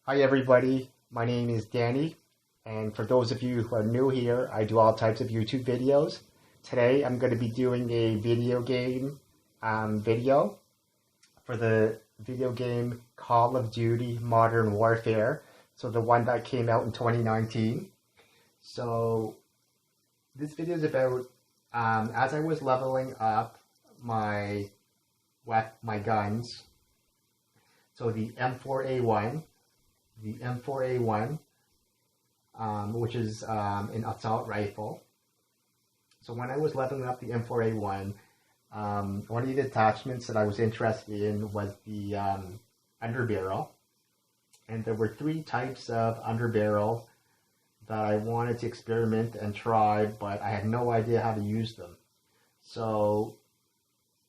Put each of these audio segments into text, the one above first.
Hi everybody, my name is Danny, and for those of you who are new here, I do all types of YouTube videos. Today I'm going to be doing a video game video for the video game Call of Duty Modern Warfare, so the one that came out in 2019. So this video is about as I was leveling up my guns, so the M4A1, which is an assault rifle. So when I was leveling up the M4A1, one of the attachments that I was interested in was the Underbarrel. And there were three types of Underbarrel that I wanted to experiment and try, but I had no idea how to use them. So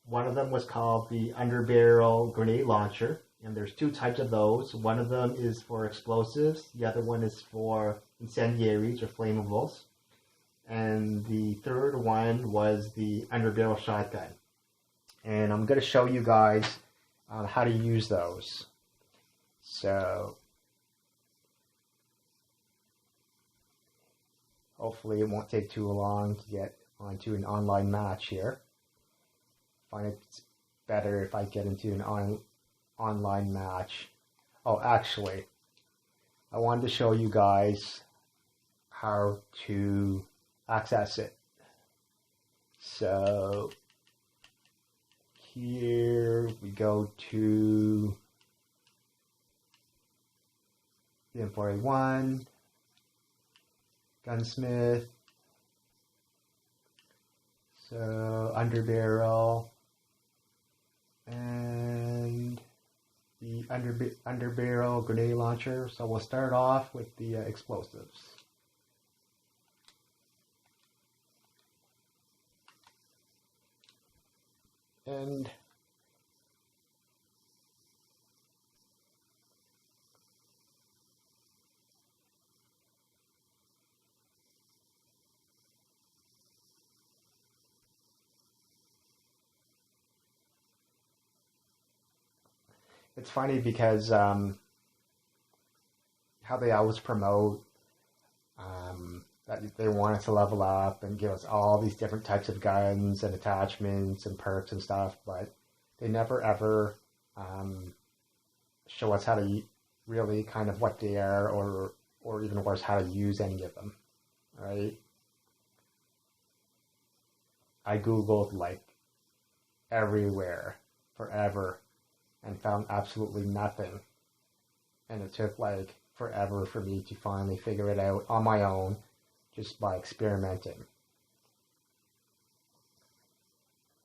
one of them was called the Underbarrel grenade launcher. And there's two types of those. One of them is for explosives. The other one is for incendiaries or flammables. And the third one was the underbarrel shotgun. And I'm going to show you guys how to use those. So hopefully it won't take too long to get onto an online match here. I find it's better if I get into an online match. Oh, actually, I wanted to show you guys how to access it. So here we go to the M4A1, Gunsmith, so Underbarrel, and the Underbarrel grenade launcher. So we'll start off with the explosives. And it's funny because how they always promote that they want us to level up and give us all these different types of guns and attachments and perks and stuff, but they never ever show us how to really kind of what they are, or even worse, how to use any of them, right? I Googled like everywhere forever and found absolutely nothing. And it took like forever for me to finally figure it out on my own, just by experimenting.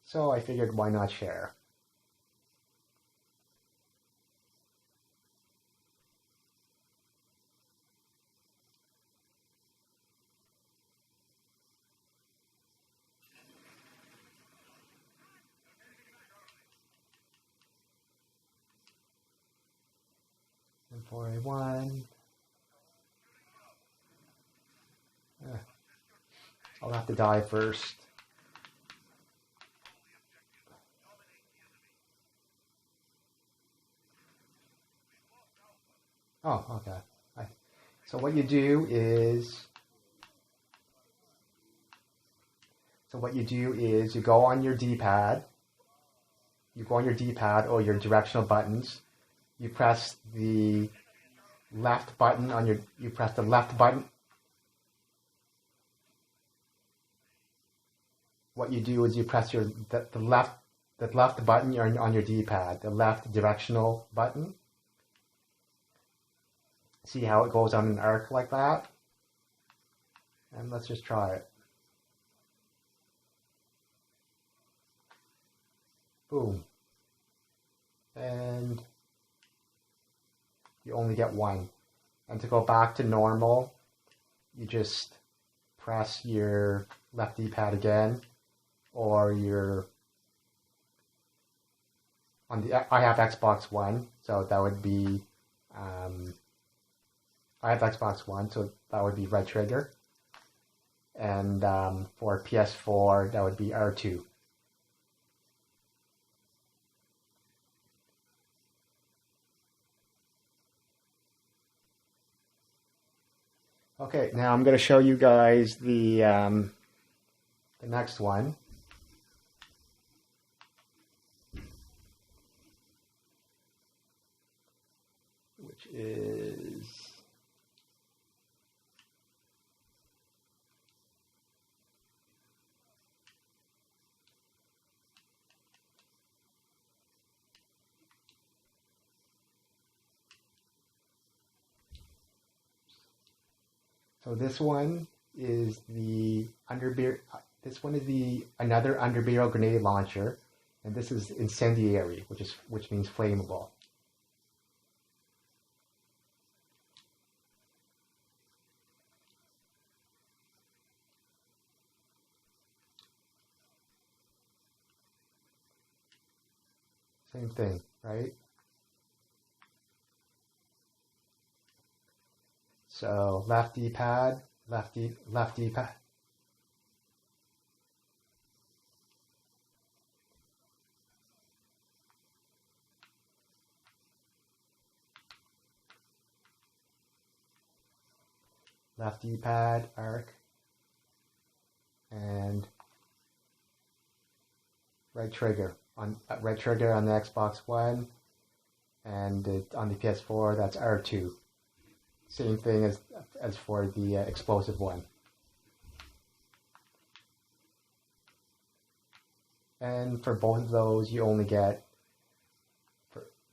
So I figured, why not share? M4A1. I'll have to die first. Oh, okay. So what you do is you go on your D-pad. You go on your D-pad or your directional buttons. You press the left button on your. You press the left button. What you do is you press the left button on your D-pad, the left directional button. See how it goes on an arc like that? And let's just try it. Boom. And you only get one. And to go back to normal, you just press your left D-pad again, or I have Xbox One, so that would be I have Xbox One, so that would be right trigger. And for PS4, that would be R2. Okay, now I'm going to show you guys the next one. Which is so this one is the another underbarrel grenade launcher, and this is incendiary, which means flammable. Same thing, right? So left D-pad, left D-pad. Left D-pad, arc, and right trigger on the Xbox One, and on the PS4 that's R2. Same thing as for the explosive one. And for both of those, you only get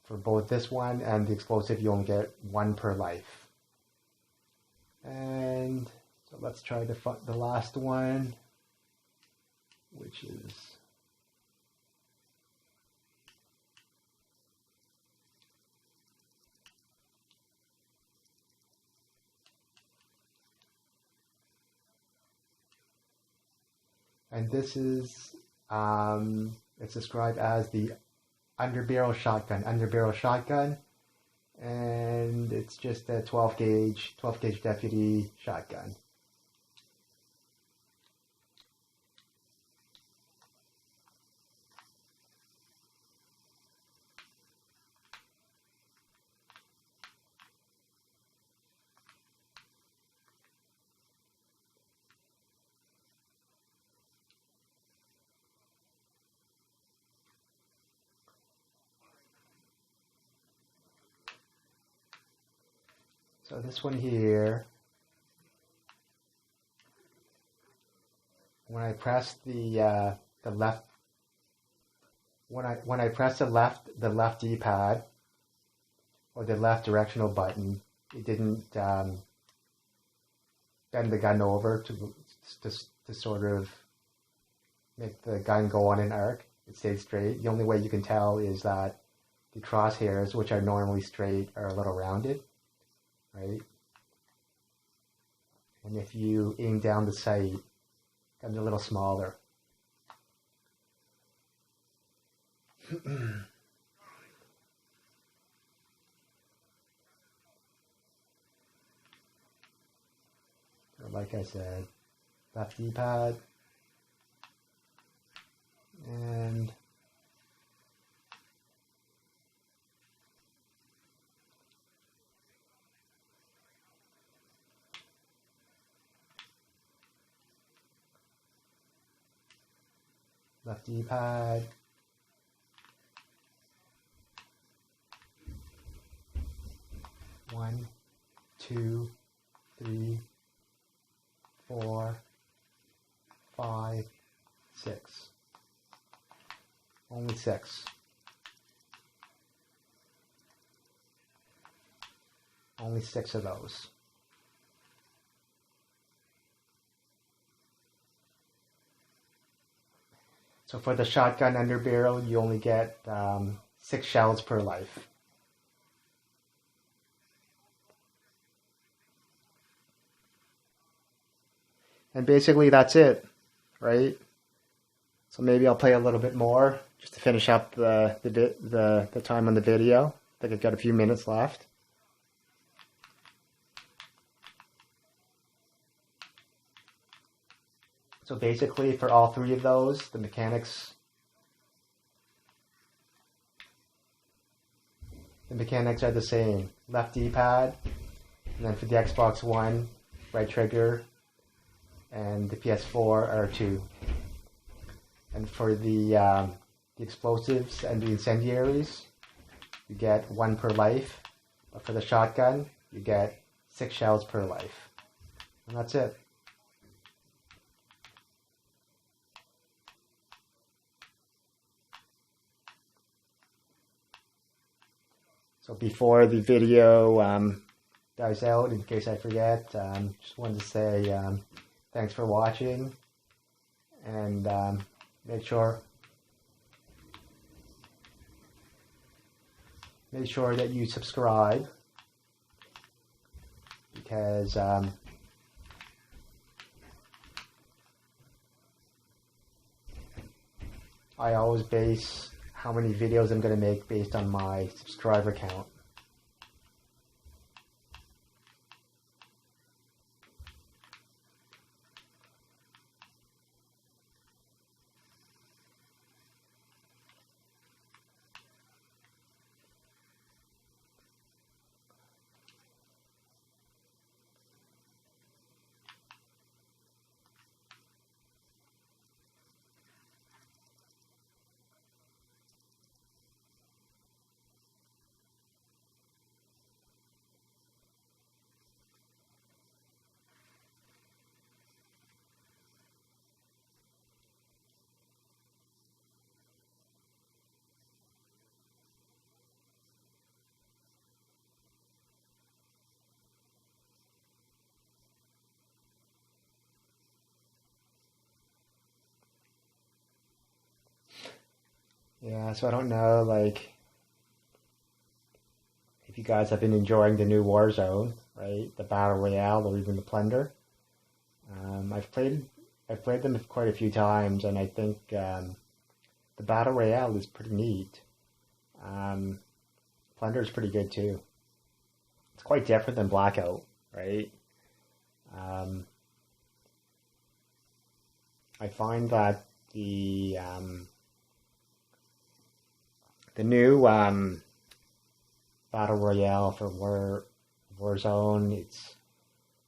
for both this one and the explosive, you only get 1 per life. And so let's try the last one, which is and this is it's described as the underbarrel shotgun, and it's just a 12 gauge deputy shotgun. So this one here, when I press the left, when I press the left D-pad or the left directional button, it didn't bend the gun over to sort of make the gun go on an arc. It stayed straight. The only way you can tell is that the crosshairs, which are normally straight, are a little rounded. Right? And if you aim down the sight, it becomes a little smaller. So like I said, left D-pad and left D-pad, one, two, three, 4, 5, 6. Only 6. Only 6 of those. So for the shotgun underbarrel, you only get 6 shells per life. And basically that's it, right? So maybe I'll play a little bit more just to finish up the time on the video. I think I've got a few minutes left. So basically for all 3 of those, the mechanics are the same. Left D-pad, and then for the Xbox One, right trigger, and the PS4 are 2. And for the explosives and the incendiaries, you get 1 per life. But for the shotgun, you get 6 shells per life. And that's it. So before the video dies out, in case I forget, just wanted to say thanks for watching, and make sure that you subscribe, because I always base how many videos I'm going to make based on my subscriber count. Yeah, so I don't know, like, if you guys have been enjoying the new Warzone, right? The Battle Royale or even the Plunder. I've played them quite a few times, and I think the Battle Royale is pretty neat. Plunder is pretty good too. It's quite different than Blackout, right? I find that the new Battle Royale for Warzone, it's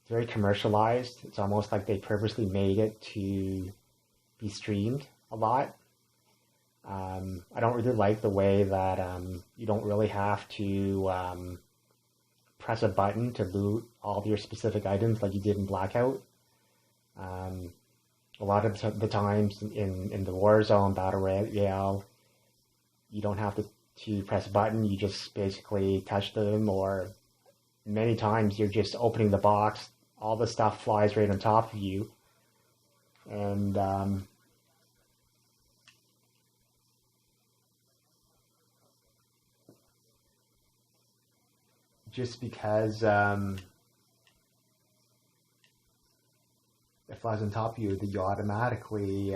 very commercialized. It's almost like they purposely made it to be streamed a lot. I don't really like the way that you don't really have to press a button to loot all of your specific items like you did in Blackout. A lot of the times in the Warzone Battle Royale, you don't have to press a button. You just basically touch them, or many times you're just opening the box. All the stuff flies right on top of you. And just because it flies on top of you, that you automatically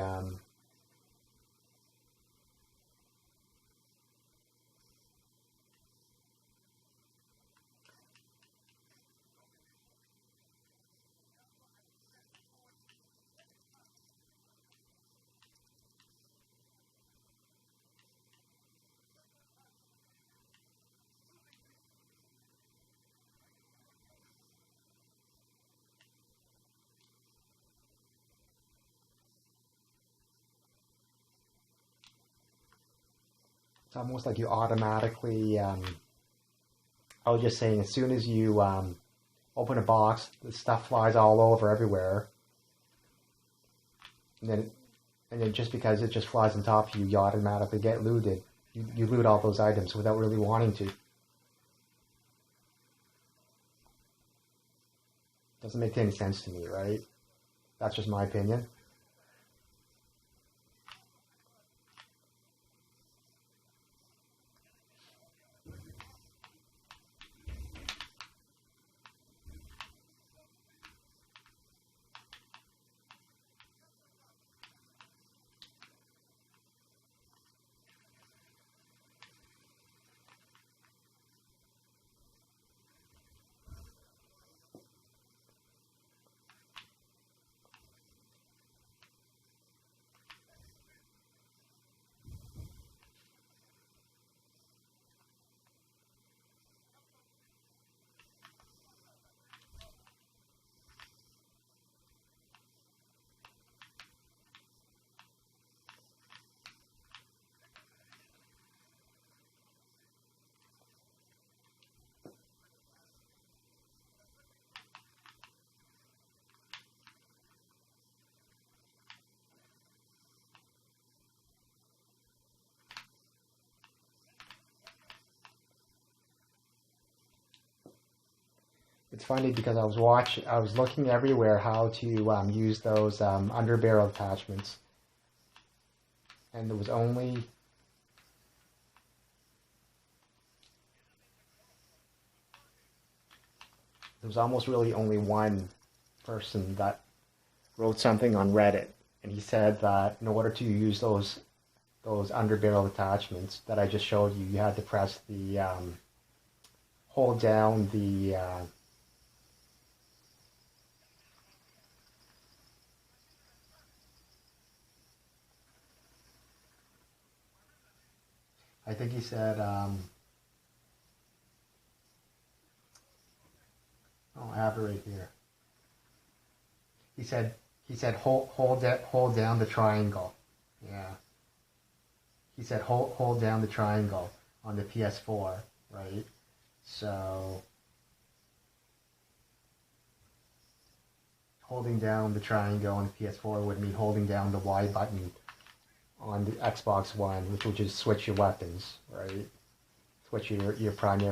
it's almost like you automatically I was just saying, as soon as you open a box, the stuff flies all over everywhere. And then just because it just flies on top of you, you automatically get looted. You loot all those items without really wanting to. Doesn't make any sense to me, right? That's just my opinion. It's funny because I was looking everywhere how to use those underbarrel attachments, and there was almost really only one person that wrote something on Reddit, and he said that in order to use those underbarrel attachments that I just showed you, you had to press the hold down the I think he said oh, I have it right here. He said hold down the triangle. Yeah. He said hold down the triangle on the PS4, right? So holding down the triangle on the PS4 would mean holding down the Y button on the Xbox One, which would just switch your weapons, right? Switch your primary